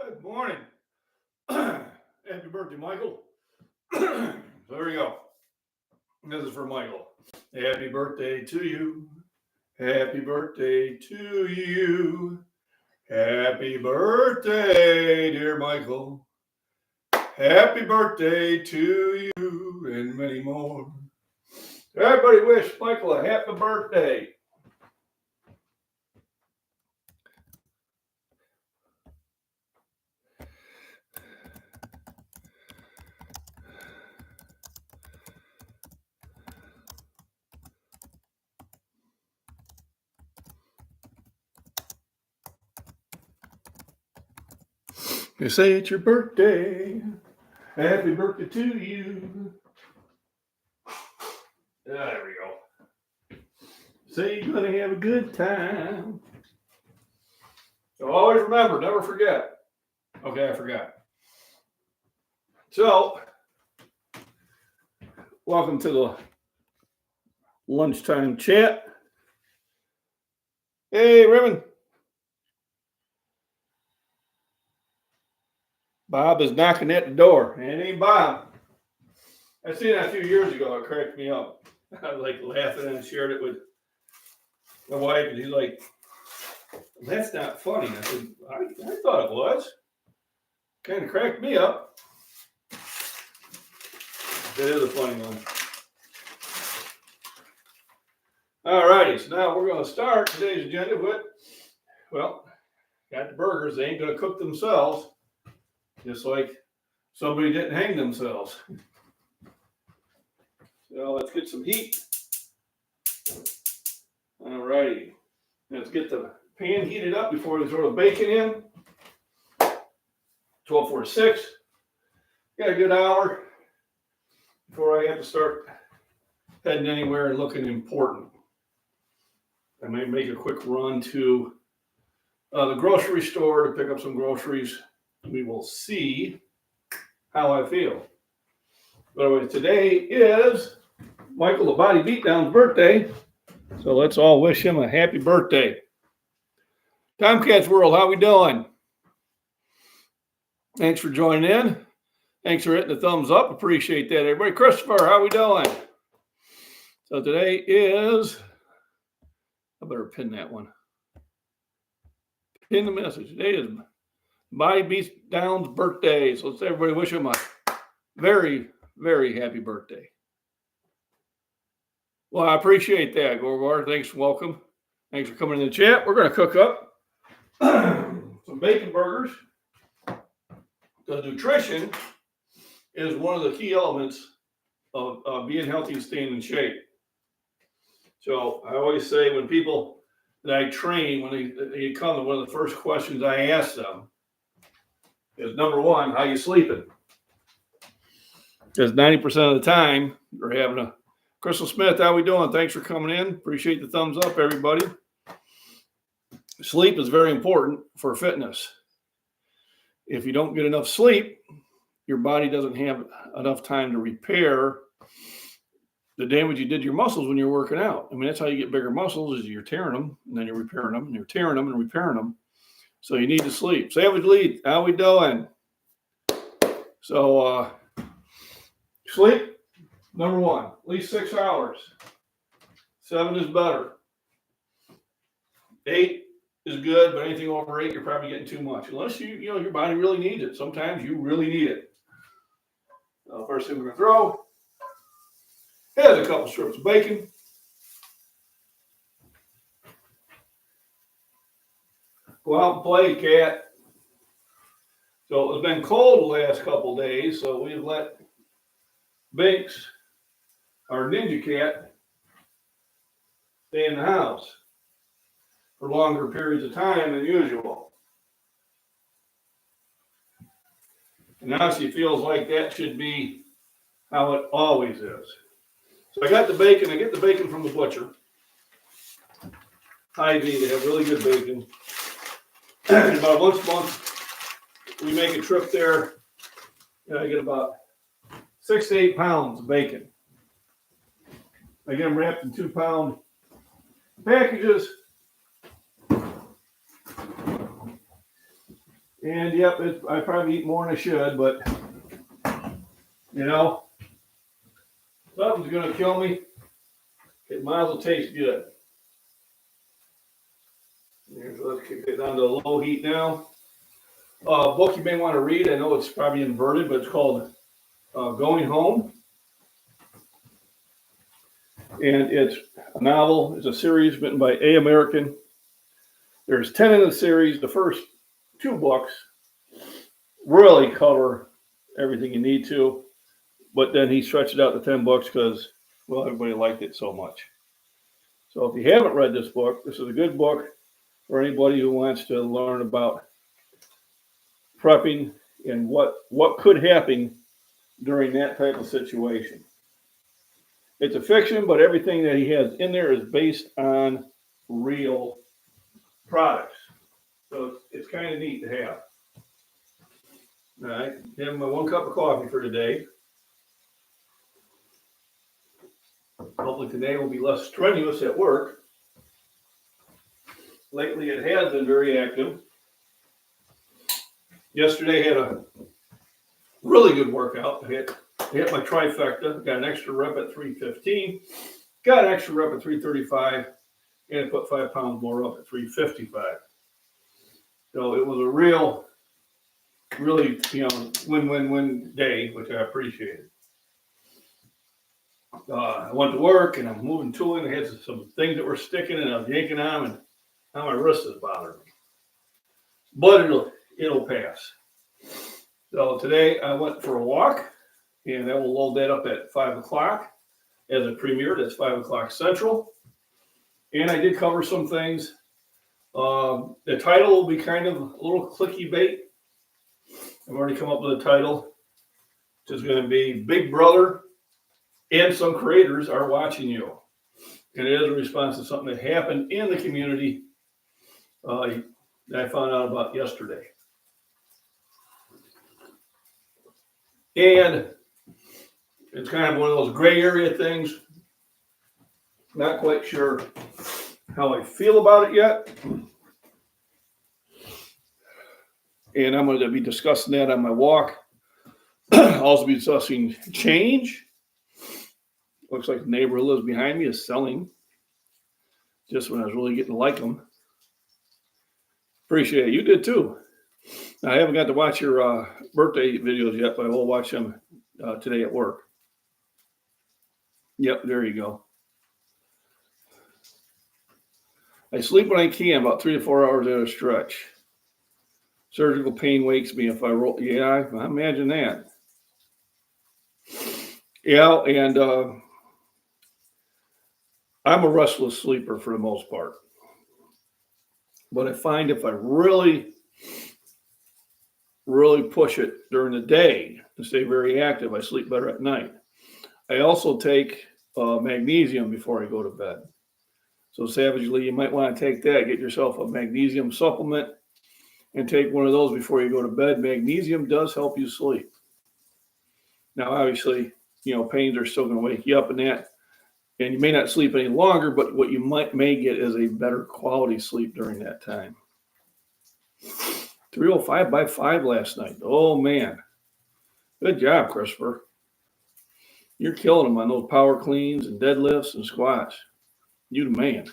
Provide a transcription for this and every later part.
Good morning. Happy birthday, Michael. So there you go. This is for Michael. Happy birthday to you. Happy birthday to you. Happy birthday, dear Michael. Happy birthday to you and many more. Everybody wish Michael a happy birthday. You say it's your birthday. Happy birthday to you. There we go. Say you're going to have a good time. So always remember, never forget. Okay, I forgot. So, welcome to the lunchtime chat. Hey, Raymond. Bob is knocking at the door. And it ain't Bob. I seen that a few years ago. It cracked me up. I was like laughing and shared it with my wife, and he's like, "That's not funny." I said, I thought it was. Kind of cracked me up. It is a funny one. All righty, so now we're going to start today's agenda with, well, got the burgers. They ain't going to cook themselves, just like somebody didn't hang themselves. So let's get some heat. All righty, let's get the pan heated up before we throw the bacon in. 12:46. Got a good hour before I have to start heading anywhere and looking important. I may make a quick run to the grocery store to pick up some groceries. We will see how I feel. But anyway, today is Michael the Body Beatdown's birthday. So let's all wish him a happy birthday. Tomcats World, how we doing? Thanks for joining in. Thanks for hitting the thumbs up. Appreciate that, everybody. Christopher, how we doing? So today is, I better pin that one. Pin the message. Today is Body Beatdown's birthday. So let's everybody wish him a very, very happy birthday. Well, I appreciate that, Gorgar. Thanks, welcome. Thanks for coming in the chat. We're going to cook up some bacon burgers. The nutrition is one of the key elements of being healthy and staying in shape. So I always say when people that I train, when they come, one of the first questions I ask them is, number one, how you sleeping? Because 90% of the time they're having a Crystal Smith, how we doing? Thanks for coming in. Appreciate the thumbs up, everybody. Sleep is very important for fitness. If you don't get enough sleep, your body doesn't have enough time to repair the damage you did to your muscles when you're working out. I mean, that's how you get bigger muscles, is you're tearing them, and then you're repairing them, and you're tearing them and repairing them. So you need to sleep. Savage Lee, how we doing? So sleep, number one, at least 6 hours. 7 is better. 8 is good, but anything over 8, you're probably getting too much. Unless your body really needs it. Sometimes you really need it. First thing we're going to throw is a couple strips of bacon. Go out and play, cat. So it's been cold the last couple days, so we've let Binks, our ninja cat, stay in the house for longer periods of time than usual. And now she feels like that should be how it always is. So I got the bacon. I get the bacon from the butcher. Hy-Vee, they have really good bacon. And about once a month, we make a trip there. And I get about 6 to 8 pounds of bacon. I get them wrapped in 2-pound packages. And yep, I probably eat more than I should, but you know, something's gonna kill me. It might as well taste good. So let's kick it down to low heat now. Book you may want to read. I know it's probably inverted, but it's called Going Home. And it's a novel. It's a series written by A. American. There's 10 in the series. The first 2 books really cover everything you need to. But then he stretched it out to 10 books because, well, everybody liked it so much. So if you haven't read this book, this is a good book for anybody who wants to learn about prepping and what could happen during that type of situation. It's a fiction, but everything that he has in there is based on real products. So it's kind of neat to have. All right, have my 1 cup of coffee for today. Hopefully today will be less strenuous at work. Lately it has been very active. Yesterday I had a really good workout. I hit my trifecta, got an extra rep at 315, got an extra rep at 335, and I put 5 pounds more up at 355. So it was a really, win-win-win day, which I appreciated. I went to work and I'm moving tooling. I had some things that were sticking and I was yanking on them, and now my wrist is bothering me. But it'll pass. So today I went for a walk, and I will load that up at 5 o'clock as a premiere. That's 5 o'clock Central. And I did cover some things. The title will be kind of a little clicky bait. I've already come up with a title, which is going to be Big Brother and Some Creators Are Watching You. And it is a response to something that happened in the community that I found out about yesterday. And it's kind of one of those gray area things. Not quite sure how I feel about it yet. And I'm going to be discussing that on my walk. I'll also be discussing change. Looks like the neighbor who lives behind me is selling. Just when I was really getting to like them. Appreciate it. You did too. I haven't got to watch your birthday videos yet, but I will watch them today at work. Yep, there you go. I sleep when I can, about 3 to 4 hours at a stretch. Surgical pain wakes me if I roll. Yeah, I imagine that. Yeah, and I'm a restless sleeper for the most part. But I find if I really push it during the day and stay very active, I sleep better at night. I also take magnesium before I go to bed. So savagely, you might want to take that. Get yourself a magnesium supplement and take one of those before you go to bed. Magnesium does help you sleep. Now, obviously, pains are still going to wake you up in that. And you may not sleep any longer, but what you may get is a better quality sleep during that time. 305 by 5 last night. Oh, man. Good job, Christopher. You're killing them on those power cleans and deadlifts and squats. You the man.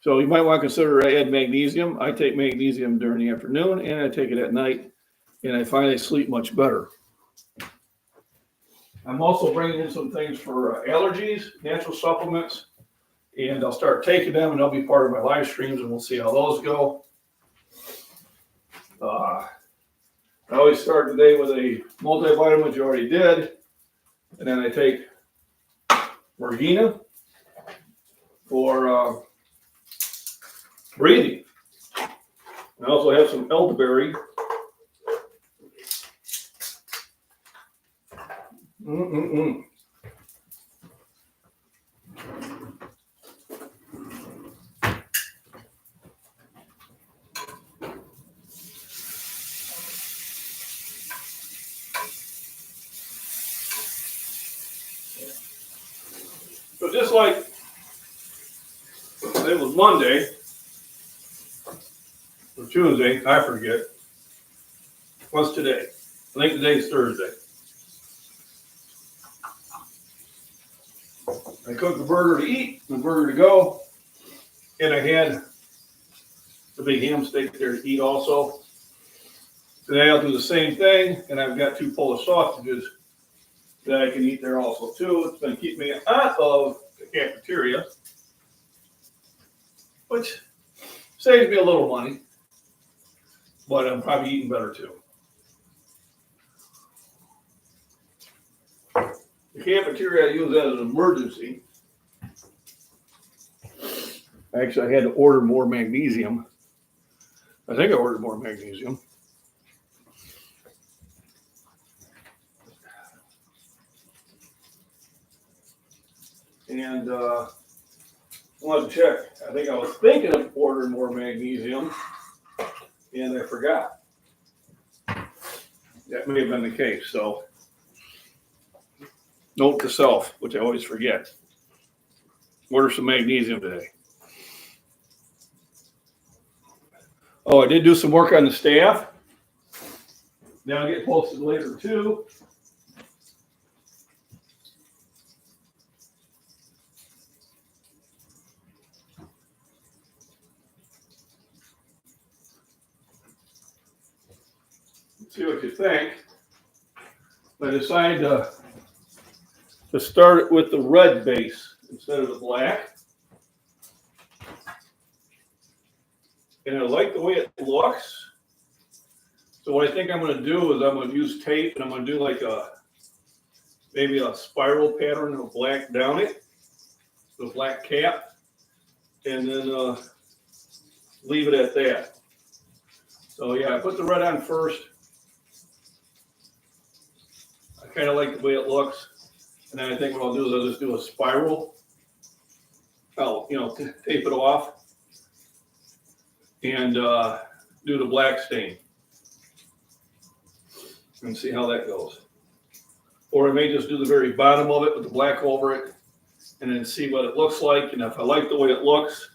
So you might want to consider add magnesium. I take magnesium during the afternoon, and I take it at night, and I find I sleep much better. I'm also bringing in some things for allergies, natural supplements, and I'll start taking them, and they'll be part of my live streams, and we'll see how those go. I always start the day with a multivitamin, which you already did, and then I take Morgina for breathing. I also have some elderberry. So just like it was Monday or Tuesday, I forget. What's today? I think today's Thursday. I cooked the burger to eat, the burger to go, and I had the big ham steak there to eat also. Today I'll do the same thing, and I've got 2 Polish sausages that I can eat there also too. It's going to keep me out of the cafeteria, which saves me a little money, but I'm probably eating better too. The cafeteria I use as an emergency. Actually, I had to order more magnesium. I think I ordered more magnesium. And I wanted to check. I think I was thinking of ordering more magnesium, and I forgot. That may have been the case. So, note to self, which I always forget. Order some magnesium today. Oh, I did do some work on the staff. That'll get posted later too. See what you think. I decided to start it with the red base instead of the black. And I like the way it looks. So what I think I'm going to do is I'm going to use tape, and I'm going to do like maybe a spiral pattern of black down it, the black cap, and then leave it at that. So yeah, I put the red on first. I kind of like the way it looks. And then I think what I'll do is I'll just do a spiral. I'll, tape it off and do the black stain and see how that goes. Or I may just do the very bottom of it with the black over it and then see what it looks like. And if I like the way it looks,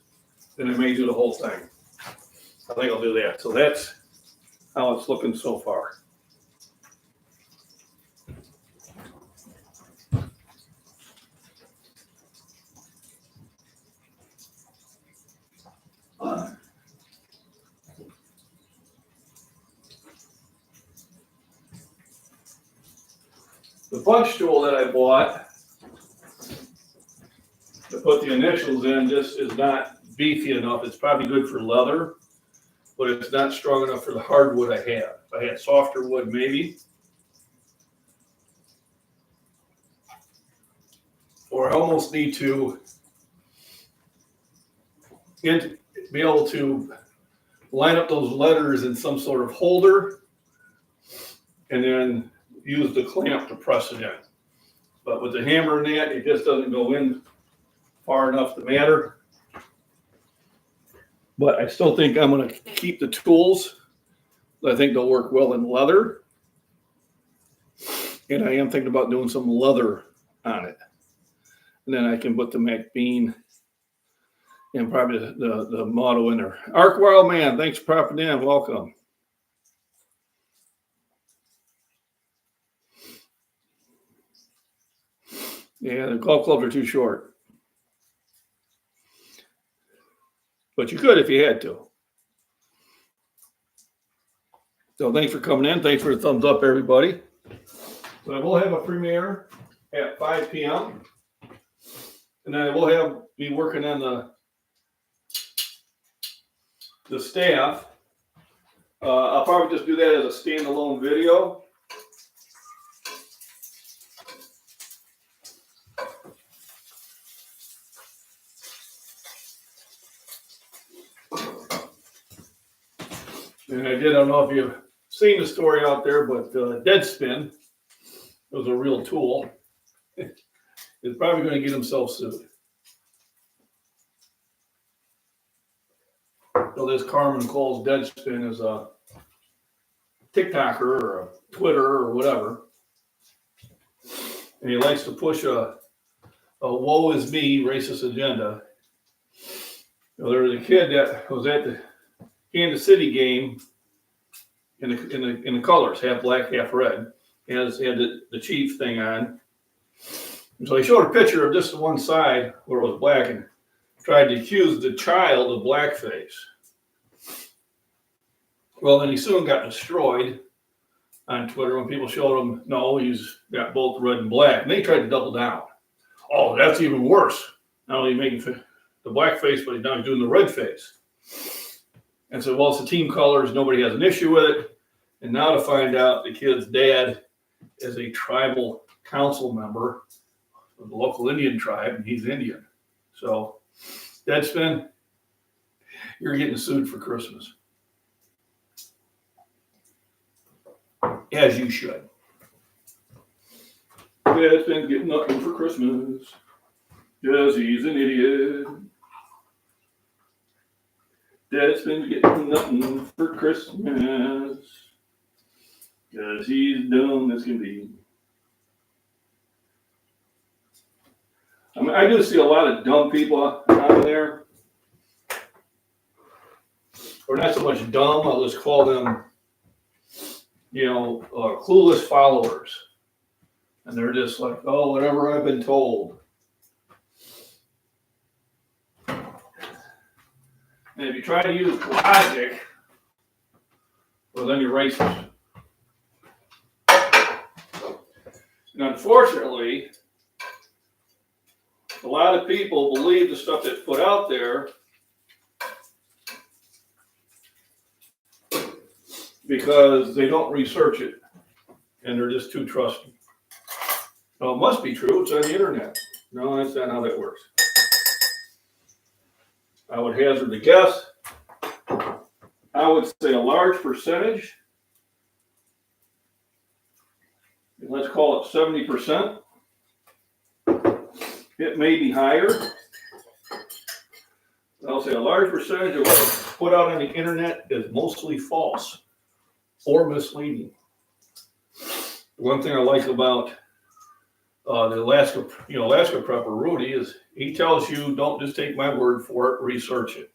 then I may do the whole thing. I think I'll do that. So that's how it's looking so far. The punch tool that I bought to put the initials in just is not beefy enough. It's probably good for leather, but it's not strong enough for the hardwood I have. If I had softer wood, maybe. Or I almost need to be able to line up those letters in some sort of holder and then use the clamp to press it in. But with the hammer and that, it just doesn't go in far enough to matter. But I still think I'm going to keep the tools. I think they'll work well in leather. And I am thinking about doing some leather on it. And then I can put the MacBean and probably the motto in there. Arc Wild Man, thanks for popping in. Welcome. Yeah, the golf clubs are too short. But you could if you had to. So thanks for coming in. Thanks for the thumbs up, everybody. So I will have a premiere at 5 p.m. And then I will be working on the staff. I'll probably just do that as a standalone video. And I don't know if you've seen the story out there, but Deadspin was a real tool. Is probably going to get himself sued. So this Carmen calls Deadspin as a TikToker or a Twitter or whatever. And he likes to push a woe is me racist agenda. There was a kid that was at the Kansas City game in the colors, half black, half red. It had the chief thing on. And so he showed a picture of just the one side where it was black and tried to accuse the child of blackface. Well, then he soon got destroyed on Twitter when people showed him, no, he's got both red and black. And they tried to double down. Oh, that's even worse. Not only making the black face, but now he's doing the red face. And so, well, it's the team colors. Nobody has an issue with it. And now to find out the kid's dad is a tribal council member of the local Indian tribe, and he's Indian. So, Deadspin, you're getting sued for Christmas. As you should. Deadspin's getting nothing for Christmas. Because he's an idiot. Deadspin's getting nothing for Christmas. Because he's dumb as can be. I mean, I do see a lot of dumb people out there. Or not so much dumb, I'll just call them, clueless followers. And they're just like, oh, whatever I've been told. And if you try to use logic, well, then you're racist. And unfortunately, a lot of people believe the stuff that's put out there because they don't research it and they're just too trusting. Well, it must be true. It's on the internet. No, that's not how that works. I would hazard a guess. I would say a large percentage, let's call it 70%. It may be higher. I'll say a large percentage of what's put out on the internet is mostly false or misleading. One thing I like about the Alaska prepper Rudy is he tells you don't just take my word for it, research it.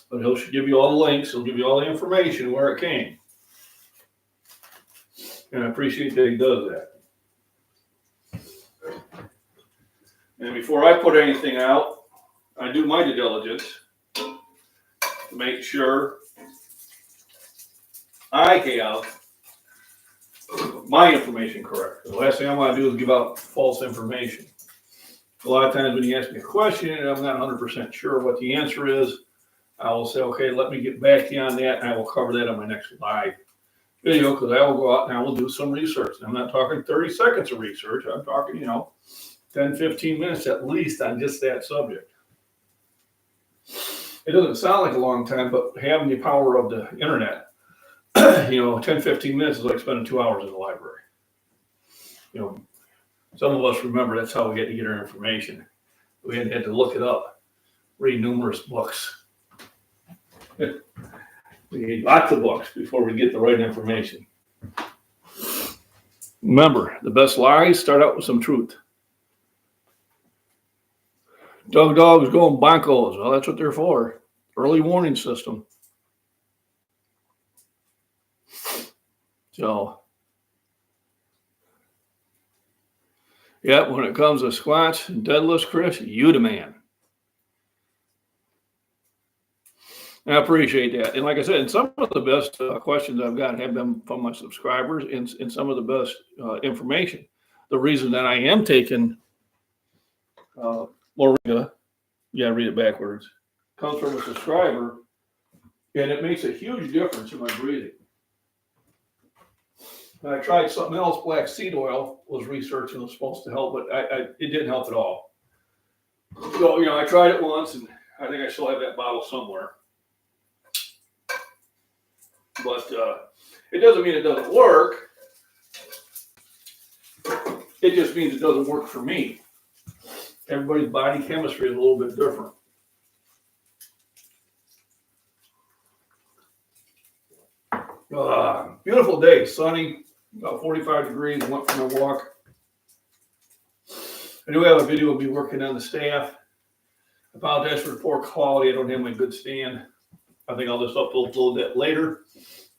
But he'll give you all the links, he'll give you all the information where it came. And I appreciate that he does that. And before I put anything out, I do my due diligence to make sure I have my information correct. The last thing I want to do is give out false information. A lot of times when you ask me a question and I'm not 100% sure what the answer is, I will say, okay, let me get back to you on that, and I will cover that on my next live video, because I will go out and I will do some research. I'm not talking 30 seconds of research. I'm talking, 10, 15 minutes at least on just that subject. It doesn't sound like a long time, but having the power of the internet, 10, 15 minutes is like spending 2 hours in the library. Some of us remember that's how we had to get our information. We had to look it up, read numerous books. We need lots of books before we get the right information. Remember, the best lies start out with some truth. Dogs going bonkos. Well, that's what they're for. Early warning system. So, yeah, when it comes to squats and deadlifts, Chris, you the man. I appreciate that. And like I said, some of the best questions I've got have been from my subscribers and some of the best information. The reason that I am taking Moringa, read it backwards, comes from a subscriber, and it makes a huge difference in my breathing. And I tried something else, black seed oil, was researched and was supposed to help, but it didn't help at all. So, I tried it once, and I think I still have that bottle somewhere. But it doesn't mean it doesn't work. It just means it doesn't work for me. Everybody's body chemistry is a little bit different. Beautiful day, sunny, about 45 degrees. Went for my walk. I do have a video of me working on the staff. I apologize for the poor quality. I don't have my good stand. I think I'll just upload that later.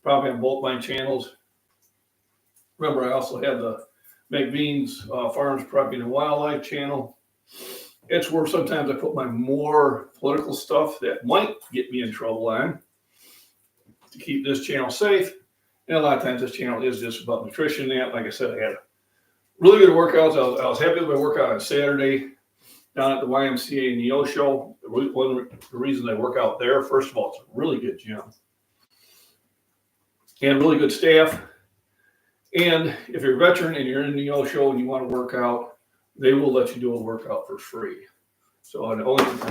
probably on both my channels. Remember, I also have the McBean's Farms Prepping and Wildlife channel. It's where sometimes I put my more political stuff that might get me in trouble on to keep this channel safe. And a lot of times this channel is just about nutrition. And like I said, I had really good workouts. I was happy with my workout on Saturday down at the YMCA in Neosho. One of the reasons I work out there, first of all, it's a really good gym and really good staff. And if you're a veteran and you're in Neosho and you want to work out, they will let you do a workout for free. So I'm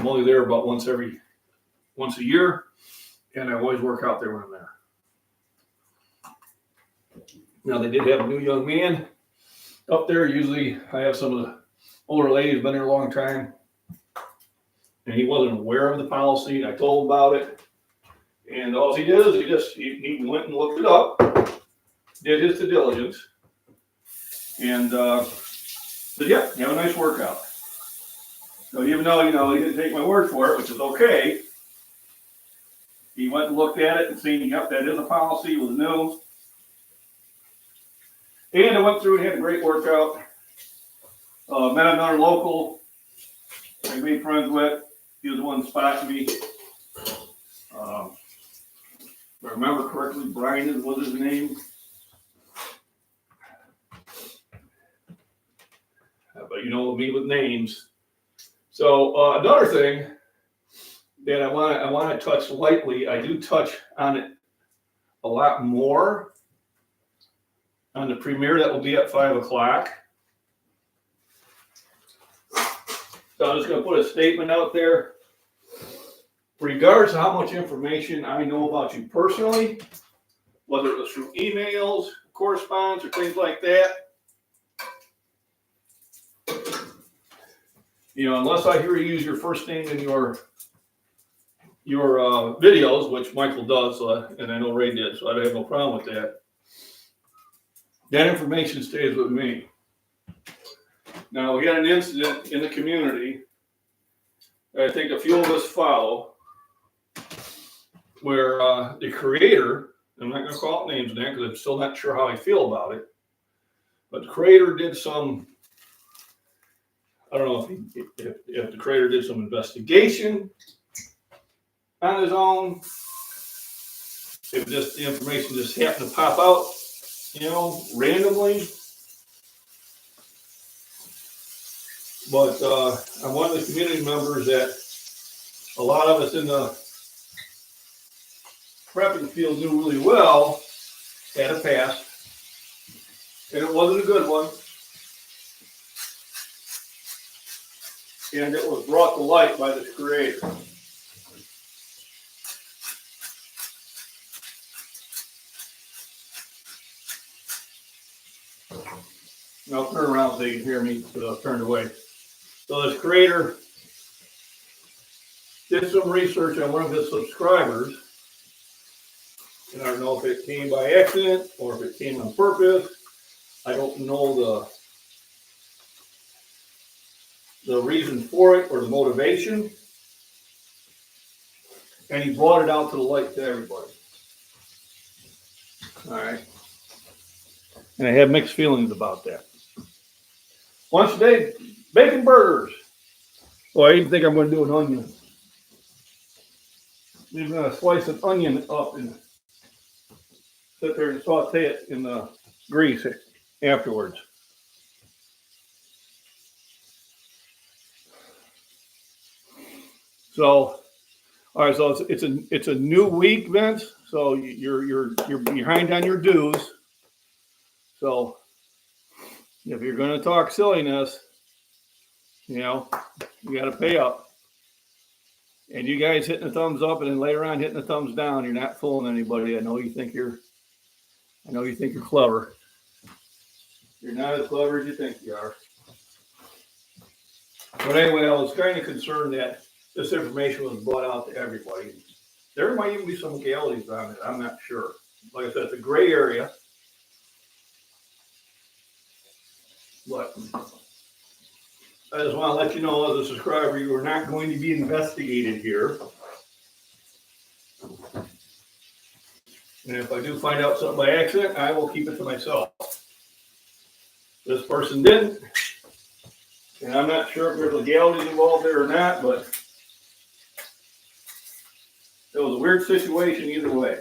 only there about once a year, and I always work out there when I'm there. Now they did have a new young man up there. Usually I have some of the older ladies been there a long time, and he wasn't aware of the policy. I told him about it, and all he did is he went and looked it up, did his due diligence, and said, "Yeah, have a nice workout." So even though he didn't take my word for it, which is okay, he went and looked at it and seen, yep, that is a policy. It was new. And I went through and had a great workout. Met another local I made friends with. He was the one spotting me. If I remember correctly, Brian was his name. But you know me with names. So another thing that I want to touch lightly, I do touch on it a lot more on the premiere that will be at 5 o'clock. So I'm just going to put a statement out there. Regardless of how much information I know about you personally, whether it was through emails, correspondence, or things like that, unless I hear you use your first name in your videos, which Michael does, and I know Ray did, so I have no problem with that. That information stays with me. Now, we had an incident in the community that I think a few of us follow, where the creator, I'm not going to call out names now because I'm still not sure how I feel about it, but the creator did some, I don't know if the creator did some investigation on his own, if just the information just happened to pop out, randomly. But I'm one of the community members that a lot of us in the prepping field knew really well had a past, and it wasn't a good one. And it was brought to light by the creator. And I'll turn around so you can hear me because I was turned away. So this creator did some research on one of his subscribers. And I don't know if it came by accident or if it came on purpose. I don't know the reason for it or the motivation. And he brought it out to the light to everybody. All right. And I have mixed feelings about that. Once a day, bacon burgers. Oh, I even think I'm going to do an onion. I'm going to slice an onion up and sit there and saute it in the grease afterwards. So, all right. So it's a new week, Vince. So you're behind on your dues. So if you're going to talk silliness, you got to pay up. And you guys hitting the thumbs up and then later on hitting the thumbs down, you're not fooling anybody. I know you think you're clever. You're not as clever as you think you are. But anyway, I was kind of concerned that this information was brought out to everybody. There might even be some legalities on it. I'm not sure. Like I said, it's a gray area. But I just want to let you know, as a subscriber, you are not going to be investigated here. And if I do find out something by accident, I will keep it to myself. This person didn't, and I'm not sure if there's legalities involved there or not, but it was a weird situation either way.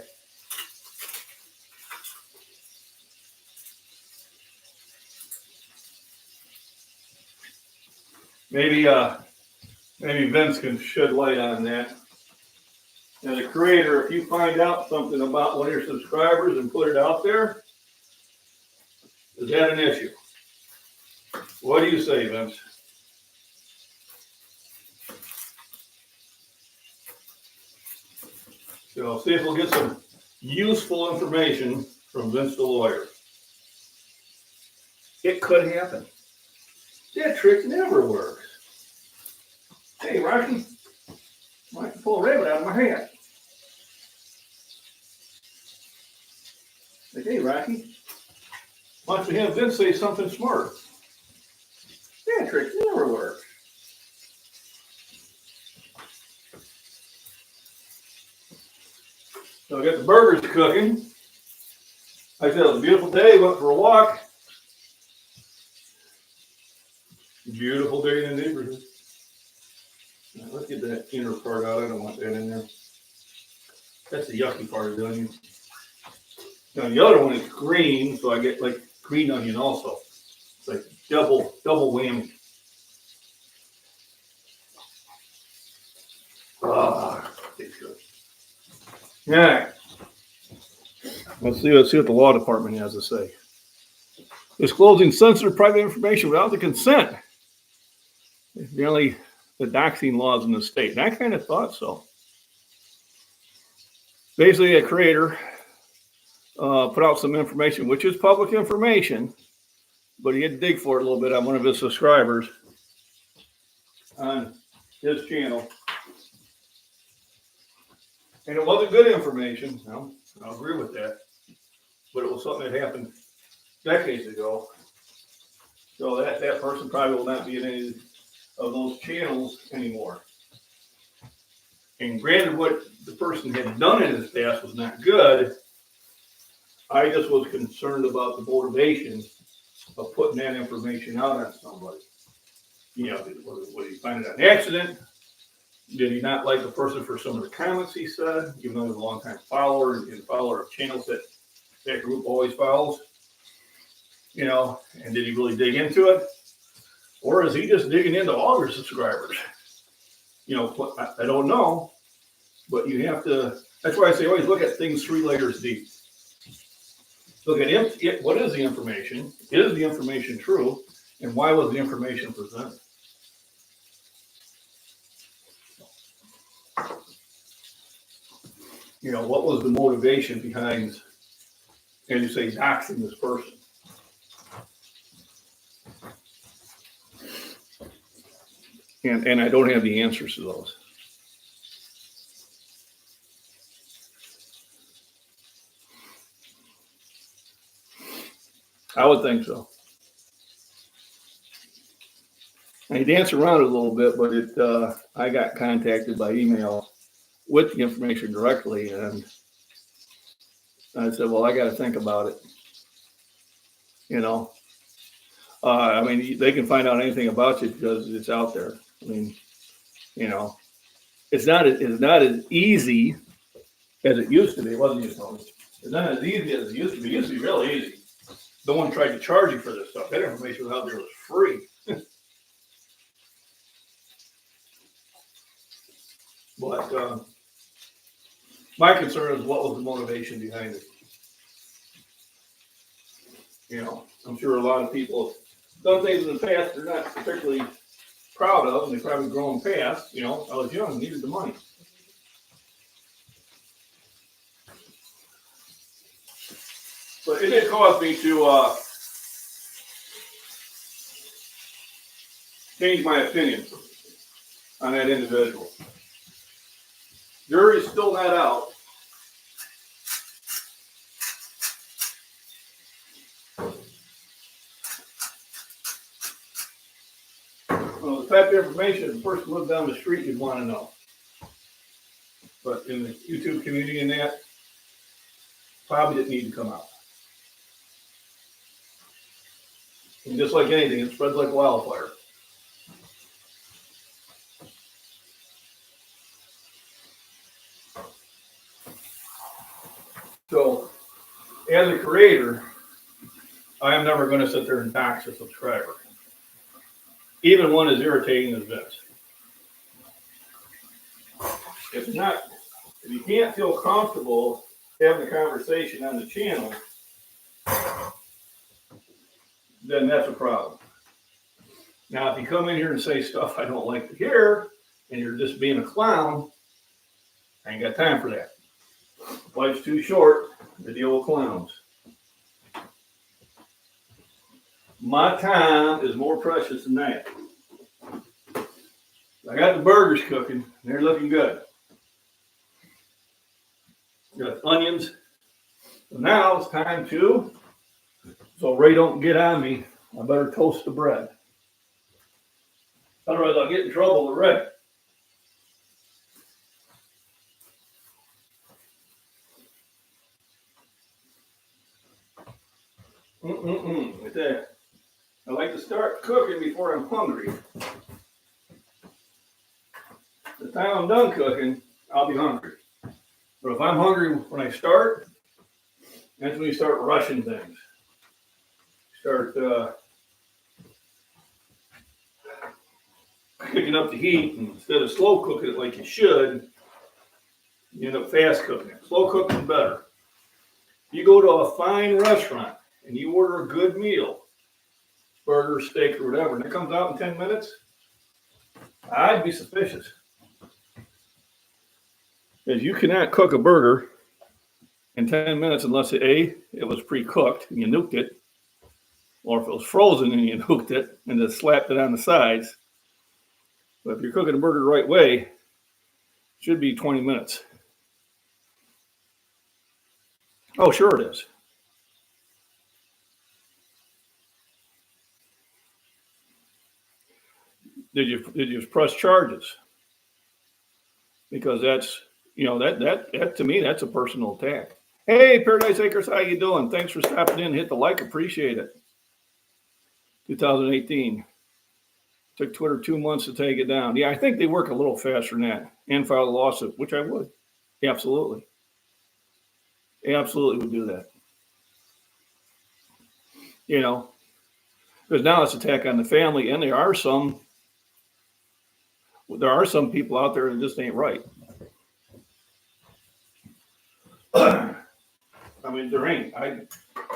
Maybe Vince can shed light on that. As a creator, if you find out something about one of your subscribers and put it out there, is that an issue? What do you say, Vince? So see if we'll get some useful information from Vince the lawyer. It could happen. That trick never works. Hey, Rocky, I can pull a rabbit out of my hat. Like, hey, Rocky, why don't you have Vince say something smart? That trick never works. So I got the burgers cooking. Like I said, it was a beautiful day. Went for a walk. Beautiful day in the neighborhood. Now, let's get that inner part out. I don't want that in there. That's the yucky part of the onion. Now the other one is green, so I get like green onion also. It's like double whammy. Ah, tastes good. All right. Let's see what the law department has to say. Disclosing sensitive private information without the consent. It's nearly the doxing laws in the state. And I kind of thought so. Basically, a creator put out some information, which is public information, but he had to dig for it a little bit on one of his subscribers on his channel. And it wasn't good information. No, I'll agree with that. But it was something that happened decades ago. So that person probably will not be in any of those channels anymore. And granted, what the person had done in his past was not good. I just was concerned about the motivation of putting that information out on somebody. You know, was he find it an accident? Did he not like the person for some of the comments he said, even though he was a long-time follower and follower of channels that group always follows? You know, and did he really dig into it? Or is he just digging into all your subscribers? You know, I don't know, but you have to, that's why I say always look at things 3 layers deep. Look at what is the information? Is the information true? And why was the information presented? You know, what was the motivation behind, as you say, doxing this person? And I don't have the answers to those. I would think so. I danced around it a little bit, but I got contacted by email with the information directly, and I said, well, I got to think about it. You know, I mean, they can find out anything about you because it's out there. I mean, you know, it's not as easy as it used to be. It wasn't used to be. It's not as easy as it used to be. It used to be real easy. No one tried to charge you for this stuff. That information was out there, was free. But my concern is what was the motivation behind it. You know, I'm sure a lot of people have done things in the past they're not particularly proud of, and they've probably grown past. You know, I was young, needed the money. But it did cause me to change my opinion on that individual. Jury's still not out. Well, the type of information the person lived down the street you'd want to know. But in the YouTube community and that, probably didn't need to come out. And just like anything, it spreads like wildfire. So, as a creator, I am never going to sit there and dox a subscriber, even one as irritating as this. If you can't feel comfortable having a conversation on the channel, then that's a problem. Now, if you come in here and say stuff I don't like to hear, and you're just being a clown, I ain't got time for that. Life's too short to deal with clowns. My time is more precious than that. I got the burgers cooking. They're looking good. Got onions. So now it's time to, so Ray don't get on me, I better toast the bread. Otherwise I'll get in trouble with Ray. With that. I like to start cooking before I'm hungry. The time I'm done cooking, I'll be hungry. But if I'm hungry when I start, that's when you start rushing things. Start picking up the heat, and instead of slow cooking it like you should, you end up fast cooking it. Slow cooking is better. You go to a fine restaurant and you order a good meal, burger, steak, or whatever, and it comes out in 10 minutes, I'd be suspicious. Because you cannot cook a burger in 10 minutes unless it was pre-cooked and you nuked it, or if it was frozen and you nuked it and just slapped it on the sides. But if you're cooking a burger the right way, it should be 20 minutes. Oh, sure it is. Did you press charges? Because that's, that to me, that's a personal attack. Hey, Paradise Acres, how you doing? Thanks for stopping in. Hit the like, appreciate it. 2018. Took Twitter 2 months to take it down. Yeah, I think they work a little faster than that and file a lawsuit, which I would. Absolutely. Absolutely would do that. Because now it's attack on the family, and there are some people out there that just ain't right. I mean, there ain't. I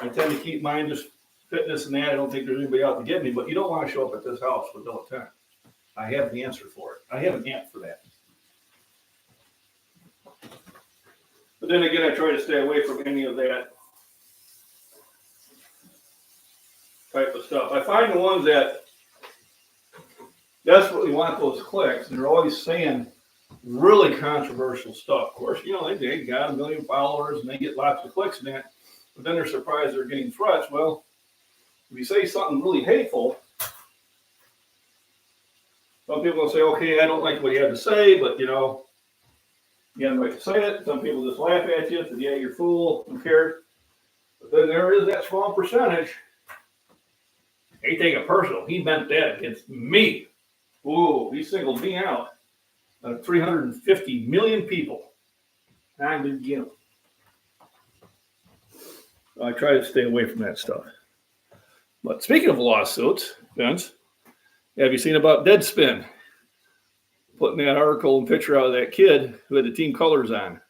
tend to keep mine just fitness and that. I don't think there's anybody out to get me, but you don't want to show up at this house with no intent. I have the answer for it. I have an app for that. But then again, I try to stay away from any of that type of stuff. I find the ones that desperately want those clicks, and they're always saying really controversial stuff. Of course, they got 1 million followers and they get lots of clicks in that, but then they're surprised they're getting threats. Well, if you say something really hateful, some people will say, okay, I don't like what you had to say, but you have the right to say it. Some people just laugh at you, say, yeah, you're a fool, who cares? But then there is that small percentage. They take it personal. He meant that against me. Ooh, he singled me out of 350 million people. I'm going to get him. I try to stay away from that stuff. But speaking of lawsuits, Vince, have you seen about Deadspin? Putting that article and picture out of that kid who had the team colors on.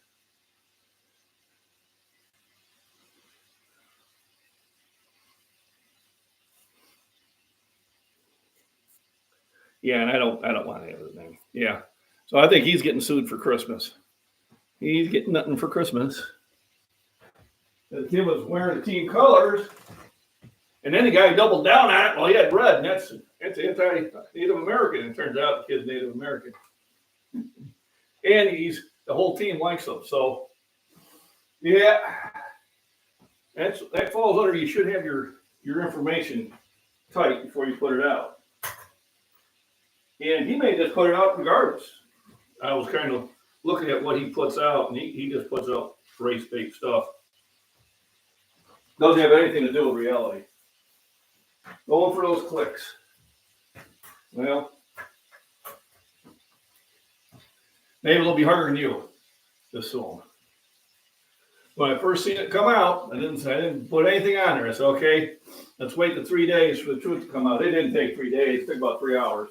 Yeah, and I don't want to have his name. Yeah. So I think he's getting sued for Christmas. He's getting nothing for Christmas. The kid was wearing the team colors, and then the guy doubled down on it. Well, he had red, and that's anti-Native American. It turns out the kid's Native American. And the whole team likes him. So, yeah, that falls under, you should have your information tight before you put it out. And he may just put it out regardless. I was kind of looking at what he puts out, and he just puts out race-based stuff. Doesn't have anything to do with reality. Going for those clicks. Well, maybe it'll be harder than you this soon. When I first seen it come out, I didn't put anything on there. I said, okay, let's wait the 3 days for the truth to come out. It didn't take 3 days. It took about 3 hours.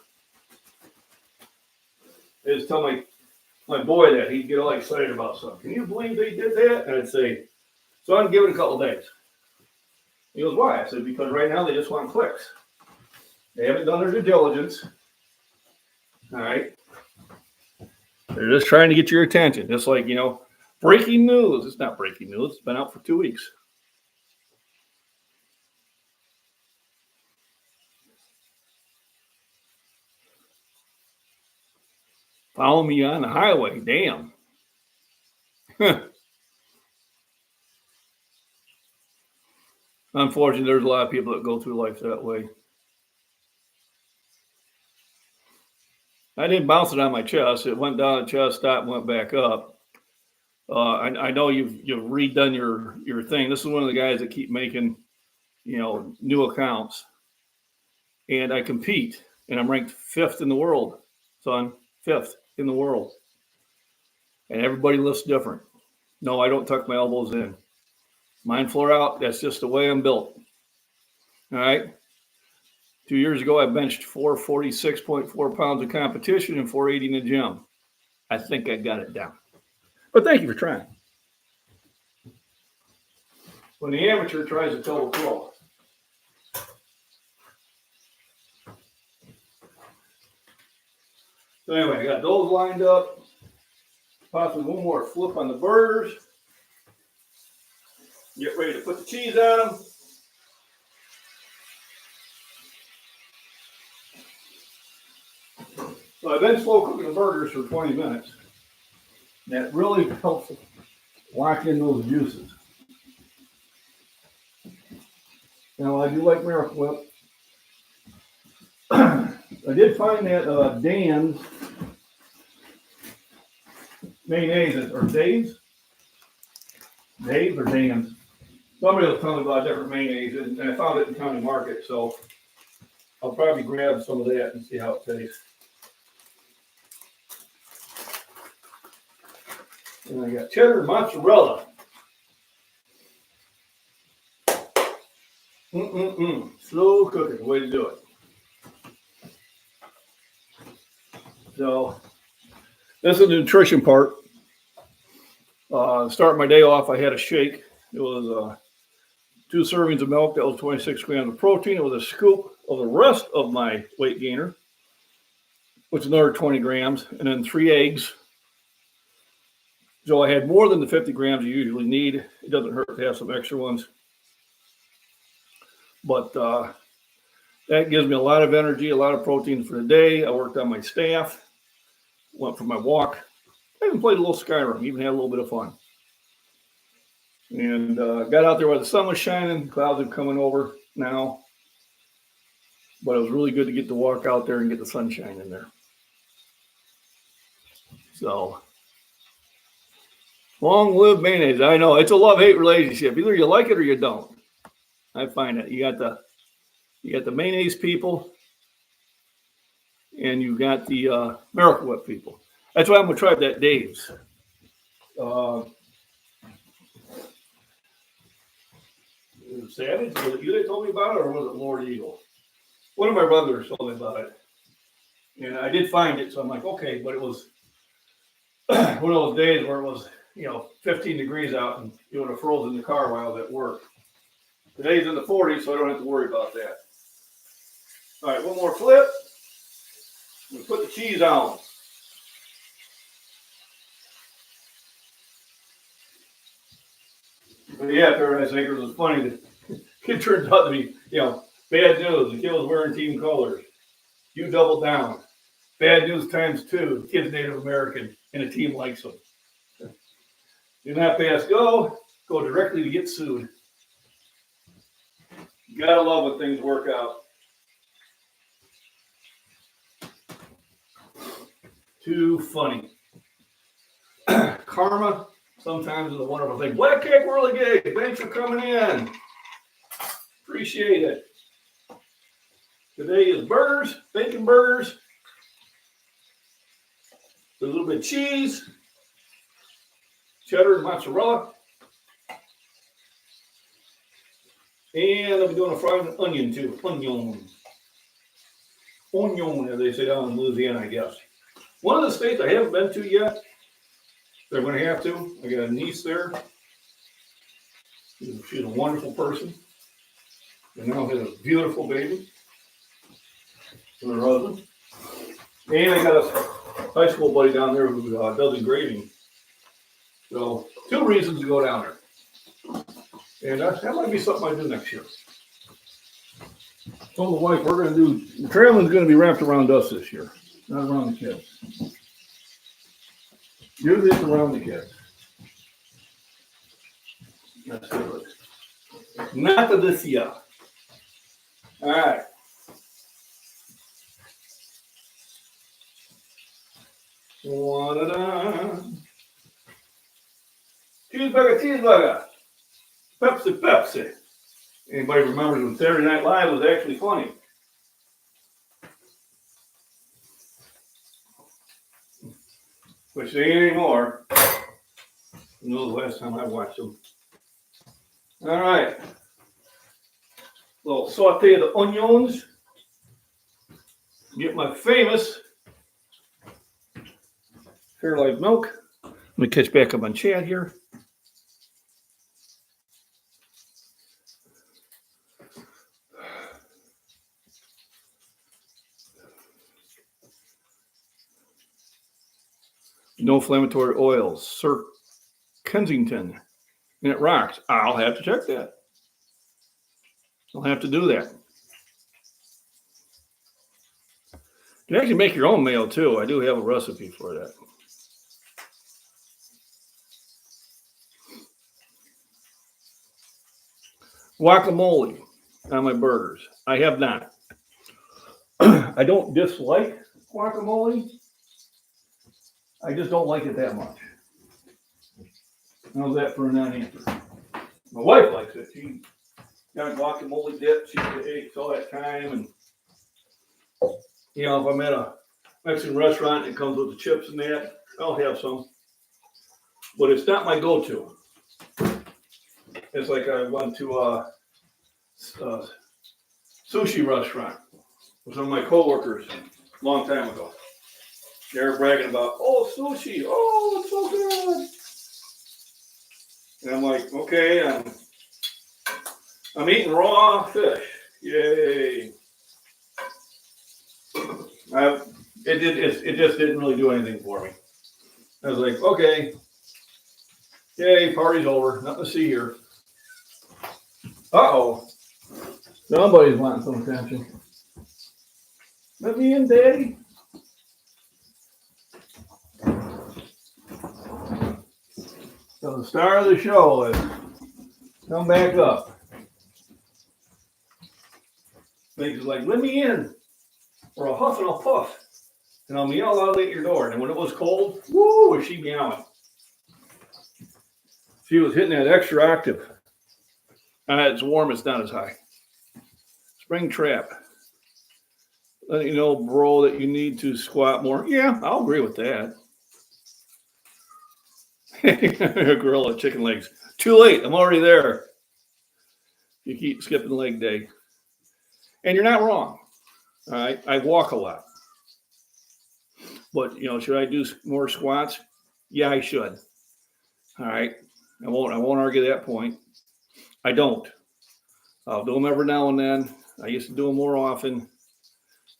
I just tell my boy that. He'd get all excited about something. Can you believe they did that? And I'd say, so I'd give it a couple of days. He goes, why? I said, because right now they just want clicks. They haven't done their due diligence. All right. They're just trying to get your attention. Just like, breaking news. It's not breaking news. It's been out for 2 weeks. Follow me on the highway. Damn. Unfortunately, there's a lot of people that go through life that way. I didn't bounce it on my chest. It went down the chest, stopped, went back up. I know you've redone your thing. This is one of the guys that keep making, new accounts. And I compete, and I'm ranked 5th in the world, son. 5th in the world. And everybody looks different. No, I don't tuck my elbows in. Mine floor out. That's just the way I'm built. All right. 2 years ago, I benched 446.4 pounds of competition and 480 in the gym. I think I got it down. But thank you for trying. When the amateur tries to tell the pro. So anyway, I got those lined up. Possibly one more flip on the burgers. Get ready to put the cheese on them. So I've been slow cooking the burgers for 20 minutes. That really helps lock in those juices. Now I do like Miracle Whip. I did find that Dan's mayonnaise, or Dave's or Dan's. Somebody will tell me about different mayonnaise, and I found it in County Market, so I'll probably grab some of that and see how it tastes. And I got cheddar and mozzarella. Slow cooking, the way to do it. So this is the nutrition part. Starting my day off, I had a shake. It was 2 servings of milk. That was 26 grams of protein. It was a scoop of the rest of my weight gainer, which is another 20 grams, and then 3 eggs. So I had more than the 50 grams you usually need. It doesn't hurt to have some extra ones. But that gives me a lot of energy, a lot of protein for the day. I worked on my staff, went for my walk. I even played a little Skyrim, even had a little bit of fun. And got out there while the sun was shining. Clouds are coming over now. But it was really good to get to walk out there and get the sunshine in there. So, long live mayonnaise. I know, it's a love-hate relationship. Either you like it or you don't. I find that. You got the mayonnaise people, and you got the Miracle Whip people. That's why I'm going to try that Dave's. Savage? Was it you that told me about it, or was it Lord Eagle? One of my brothers told me about it. And I did find it, so I'm like, okay, but it was one of those days where it was, 15 degrees out, and it would have frozen the car while I was at work. Today's in the 40s, so I don't have to worry about that. All right, one more flip. We put the cheese on. But yeah, Paradise Acres was funny that it turns out to be, bad news. The kid was wearing team colors. You double down. Bad news times 2. The kid's Native American, and the team likes him. Do not pass go. Go directly to get sued. You gotta love when things work out. Too funny. Karma sometimes is a wonderful thing. Black Cake Whirligig, thanks for coming in. Appreciate it. Today is burgers, bacon burgers, a little bit of cheese, cheddar and mozzarella. And I'll be doing a fried onion too. Onion, as they say down in Louisiana, I guess. One of the states I haven't been to yet, that I'm going to have to. I got a niece there. She's a wonderful person. And now has a beautiful baby with her husband. And I got a high school buddy down there who does engraving. So, 2 reasons to go down there. And that might be something I do next year. Told the wife, we're going to do, the trailing's going to be wrapped around us this year, not around the kids. Usually it's around the kids. That's good. Not to this year. All right. Cheeseburger. Pepsi. Anybody remembers when Saturday Night Live was actually funny? Which they ain't anymore. Who knows the last time I watched them? All right. A little saute of the onions. Get my famous Fairlife milk. Let me catch back up on Chad here. No inflammatory oils, Sir Kensington, and it rocks. I'll have to check that. I'll have to do that. You can actually make your own mayo too. I do have a recipe for that. Guacamole on my burgers. I have not. I don't dislike guacamole. I just don't like it that much. How's that for a non-answer? My wife likes it. She got guacamole dip. She eats all that time. And, you know, if I'm at a Mexican restaurant and it comes with the chips and that, I'll have some. But it's not my go-to. It's like I went to a sushi restaurant with some of my coworkers a long time ago. They were bragging about, oh, sushi, oh, it's so good. And I'm like, okay, I'm eating raw fish. Yay. It just didn't really do anything for me. I was like, okay, yay, party's over. Nothing to see here. Uh-oh. Somebody's wanting some attention. Let me in, Daddy. So the star of the show is come back up. Makes it like, let me in, or a huff and a puff. And I'll meow out at your door. And when it was cold, woo, was she meowing. She was hitting that extra octave. It's warm, it's not as high. Spring trap. Letting you know, bro, that you need to squat more. Yeah, I'll agree with that. Gorilla chicken legs. Too late. I'm already there. You keep skipping leg day. And you're not wrong. All right. I walk a lot. But, you know, should I do more squats? Yeah, I should. All right. I won't argue that point. I don't. I'll do them every now and then. I used to do them more often.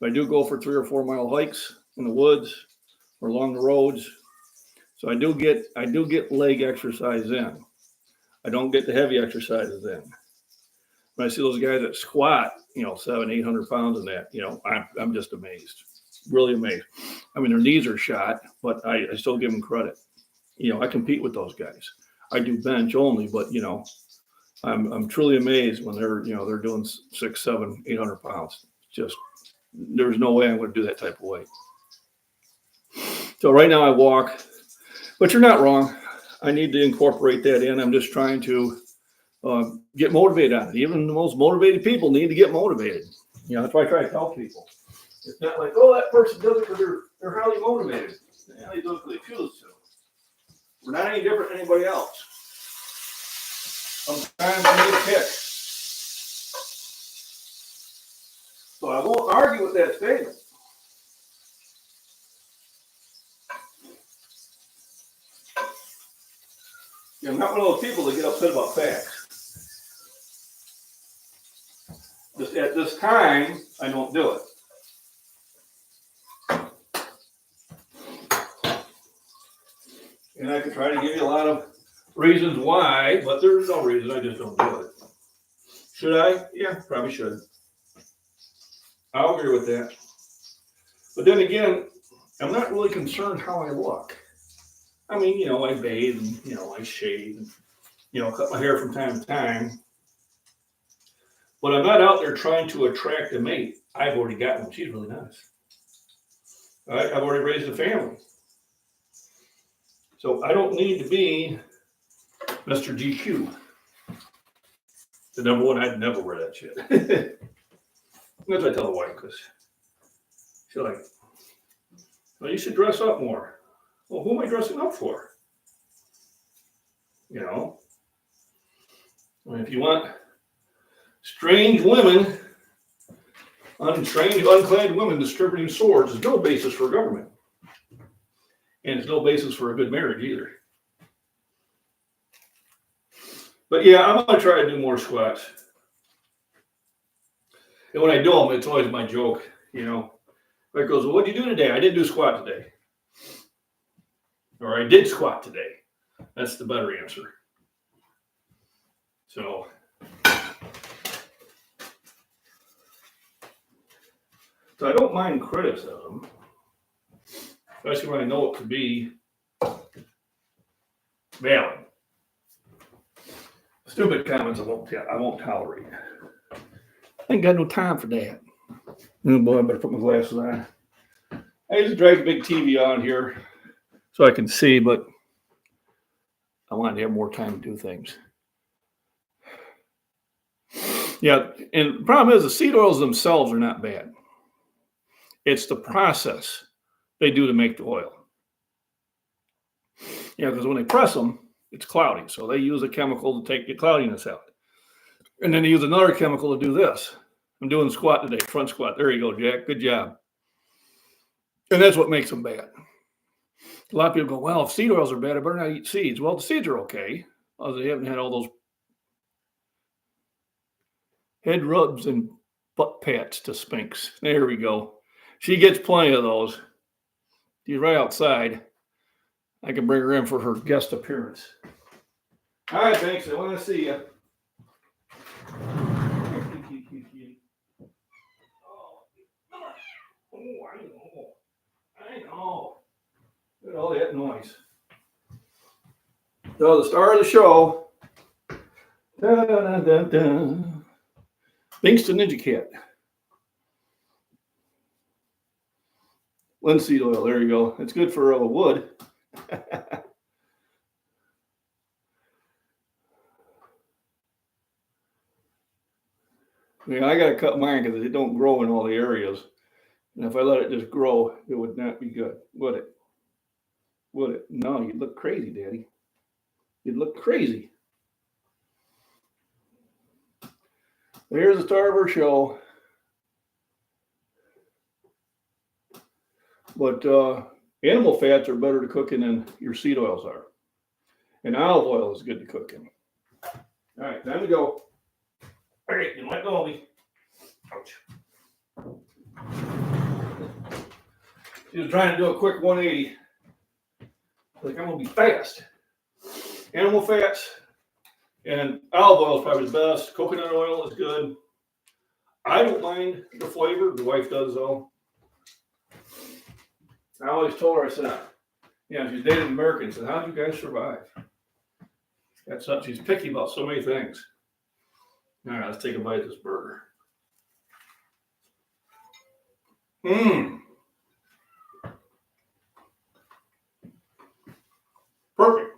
But I do go for 3 or 4 mile hikes in the woods or along the roads. So I do get leg exercise in. I don't get the heavy exercises in. When I see those guys that squat, 700-800 pounds in that, I'm just amazed, really amazed. I mean, their knees are shot, but I still give them credit. I compete with those guys. I do bench only, but I'm truly amazed when they're doing 600, 700, 800 pounds. Just there's no way I'm going to do that type of weight. So right now I walk. But you're not wrong. I need to incorporate that in. I'm just trying to get motivated on it. Even the most motivated people need to get motivated. That's why I try to tell people. It's not like, oh, that person does it because they're highly motivated. They only do it because they choose to. We're not any different than anybody else. Sometimes we need a kick. So I won't argue with that statement. I'm not one of those people that get upset about facts. Just at this time, I don't do it. And I could try to give you a lot of reasons why, but there's no reason. I just don't do it. Should I? Yeah, probably should. I'll agree with that. But then again, I'm not really concerned how I look. I mean, I bathe and, I shave and, cut my hair from time to time. But I'm not out there trying to attract a mate. I've already got one. She's really nice. All right, I've already raised a family. So I don't need to be Mr. GQ. The number one, I'd never wear that shit. That's what I tell the wife, because she's like, well, you should dress up more. Well, who am I dressing up for? I mean, if you want strange women, untrained, unclad women distributing swords, there's no basis for government. And there's no basis for a good marriage either. But yeah, I'm going to try to do more squats. And when I do them, it's always my joke, Like goes, well, what'd you do today? I didn't do squat today. Or I did squat today. That's the better answer. So I don't mind criticism, especially when I know it to be valid. Stupid comments I won't tolerate. I ain't got no time for that. Oh boy, I better put my glasses on. I used to drag a big TV on here so I can see, but I wanted to have more time to do things. Yeah, and the problem is the seed oils themselves are not bad. It's the process they do to make the oil. Because when they press them, it's cloudy. So they use a chemical to take the cloudiness out. And then they use another chemical to do this. I'm doing squat today, front squat. There you go, Jack. Good job. And that's what makes them bad. A lot of people go, well, if seed oils are bad, I better not eat seeds. Well, the seeds are okay. They haven't had all those head rubs and butt pats to Spinks. There we go. She gets plenty of those. She's right outside. I can bring her in for her guest appearance. All right, thanks. I want to see you. I know. Look at all that noise. So the star of the show. Da, da, da, da. Thanks to Ninja Cat. Linseed oil. There you go. It's good for wood. I got to cut mine because it don't grow in all the areas. And if I let it just grow, it would not be good, would it? Would it? No, you'd look crazy, Daddy. You'd look crazy. Here's the star of our show. But animal fats are better to cook in than your seed oils are. And olive oil is good to cook in. All right, time to go. All right, you let go of me. Ouch. She was trying to do a quick 180. Like, I'm going to be fast. Animal fats and olive oil is probably the best. Coconut oil is good. I don't mind the flavor. The wife does, though. I always told her, I said, she's dated American. I said, how do you guys survive? That's not, she's picky about so many things. All right, let's take a bite of this burger. Perfect.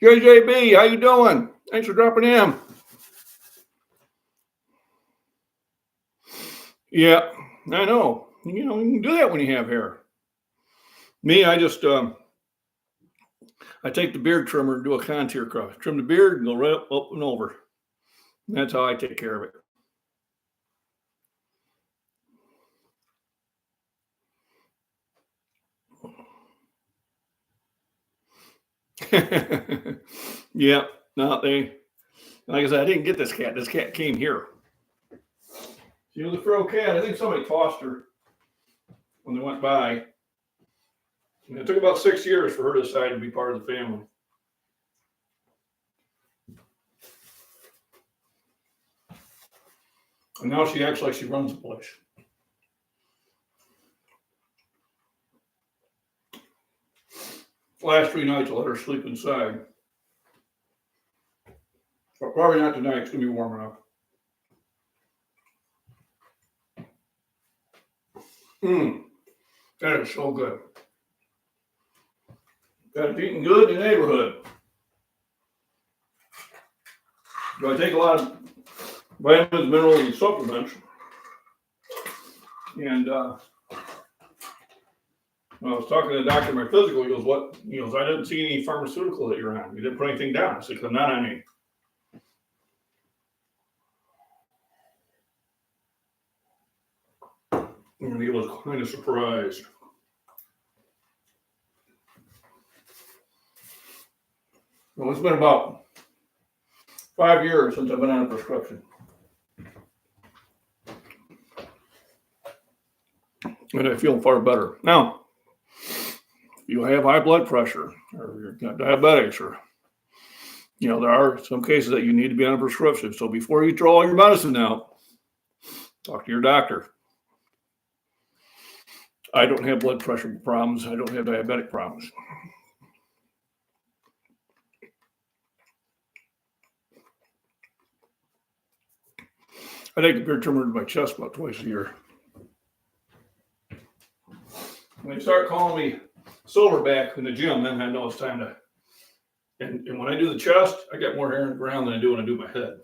JJB, how you doing? Thanks for dropping in. Yeah, I know. You can do that when you have hair. Me, I just I take the beard trimmer and do a contour cross. Trim the beard and go right up and over. That's how I take care of it. Yeah, no, like I said, I didn't get this cat. This cat came here. She was a feral cat. I think somebody tossed her when they went by. And it took about 6 years for her to decide to be part of the family. And now she acts like she runs the place. Last 3 nights, I let her sleep inside. But probably not tonight. It's going to be warm enough. That is so good. Got it eating good in the neighborhood. Do I take a lot of vitamins, minerals, and supplements? And I was talking to the doctor, my physical, he goes, what? He goes, I didn't see any pharmaceutical that you're on. You didn't put anything down. I said, I'm not on any. And he was kind of surprised. Well, it's been about 5 years since I've been on a prescription. And I feel far better. Now, if you have high blood pressure or you're diabetics or, there are some cases that you need to be on a prescription. So before you throw all your medicine out, talk to your doctor. I don't have blood pressure problems. I don't have diabetic problems. I take the beard trimmer to my chest about twice a year. When they start calling me silverback in the gym, then I know it's time to. And when I do the chest, I get more hair in the ground than I do when I do my head.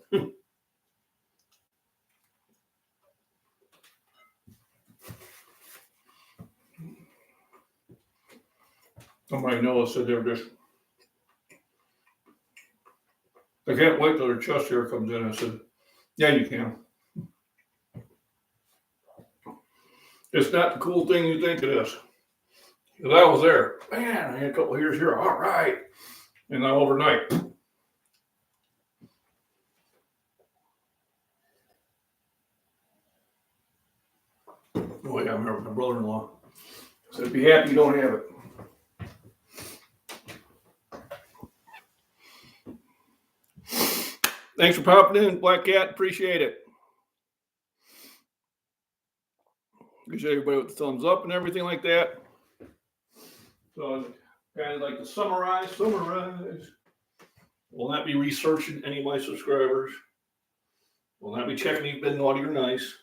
Somebody knows said they're just. I can't wait till their chest hair comes in. I said, yeah, you can. It's not the cool thing you think it is. Because I was there. Man, I had a couple of years here. All right. And then overnight. Oh, yeah, I remember my brother-in-law said, be happy you don't have it. Thanks for popping in, Black Cat. Appreciate it. Appreciate everybody with the thumbs up and everything like that. So I kind of like to summarize. Will not be researching any of my subscribers. Will not be checking if you've been naughty or nice.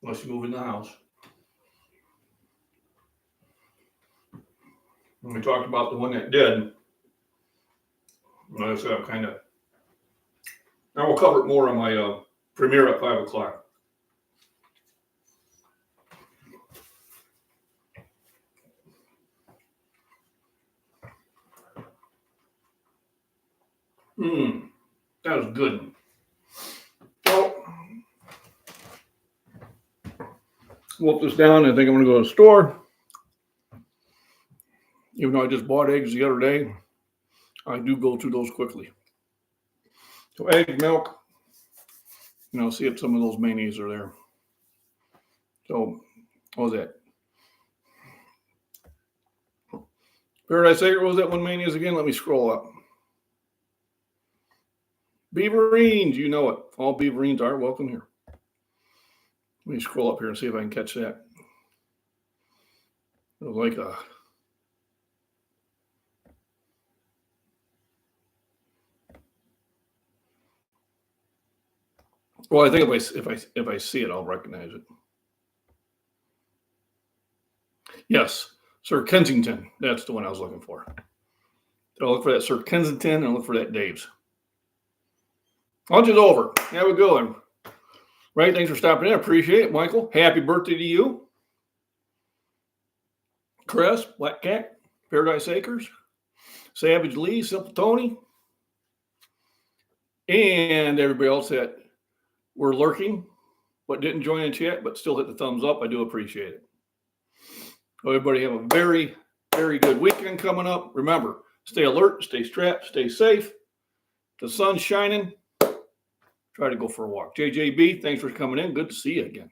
Unless you move in the house. When we talked about the one that did, like I said, I will cover it more on my premiere at 5 o'clock. That was good. So, wolf this down. I think I'm going to go to the store. Even though I just bought eggs the other day, I do go through those quickly. So egg, milk, see if some of those mayonnaise are there. So, what was that? Paradise Acre, what was that one mayonnaise again? Let me scroll up. Beaverines, you know it. All Beaverines are welcome here. Let me scroll up here and see if I can catch that. It was like a... Well, I think if I see it, I'll recognize it. Yes, Sir Kensington. That's the one I was looking for. So I'll look for that Sir Kensington and I'll look for that Dave's. Lunch is over. Have a good one. Right, thanks for stopping in. I appreciate it, Michael. Happy birthday to you. Chris, Black Cat, Paradise Acres, Savage Lee, Simple Tony, and everybody else that were lurking but didn't join in chat but still hit the thumbs up. I do appreciate it. Everybody have a very, very good weekend coming up. Remember, stay alert, stay strapped, stay safe. The sun's shining. Try to go for a walk. JJB, thanks for coming in. Good to see you again.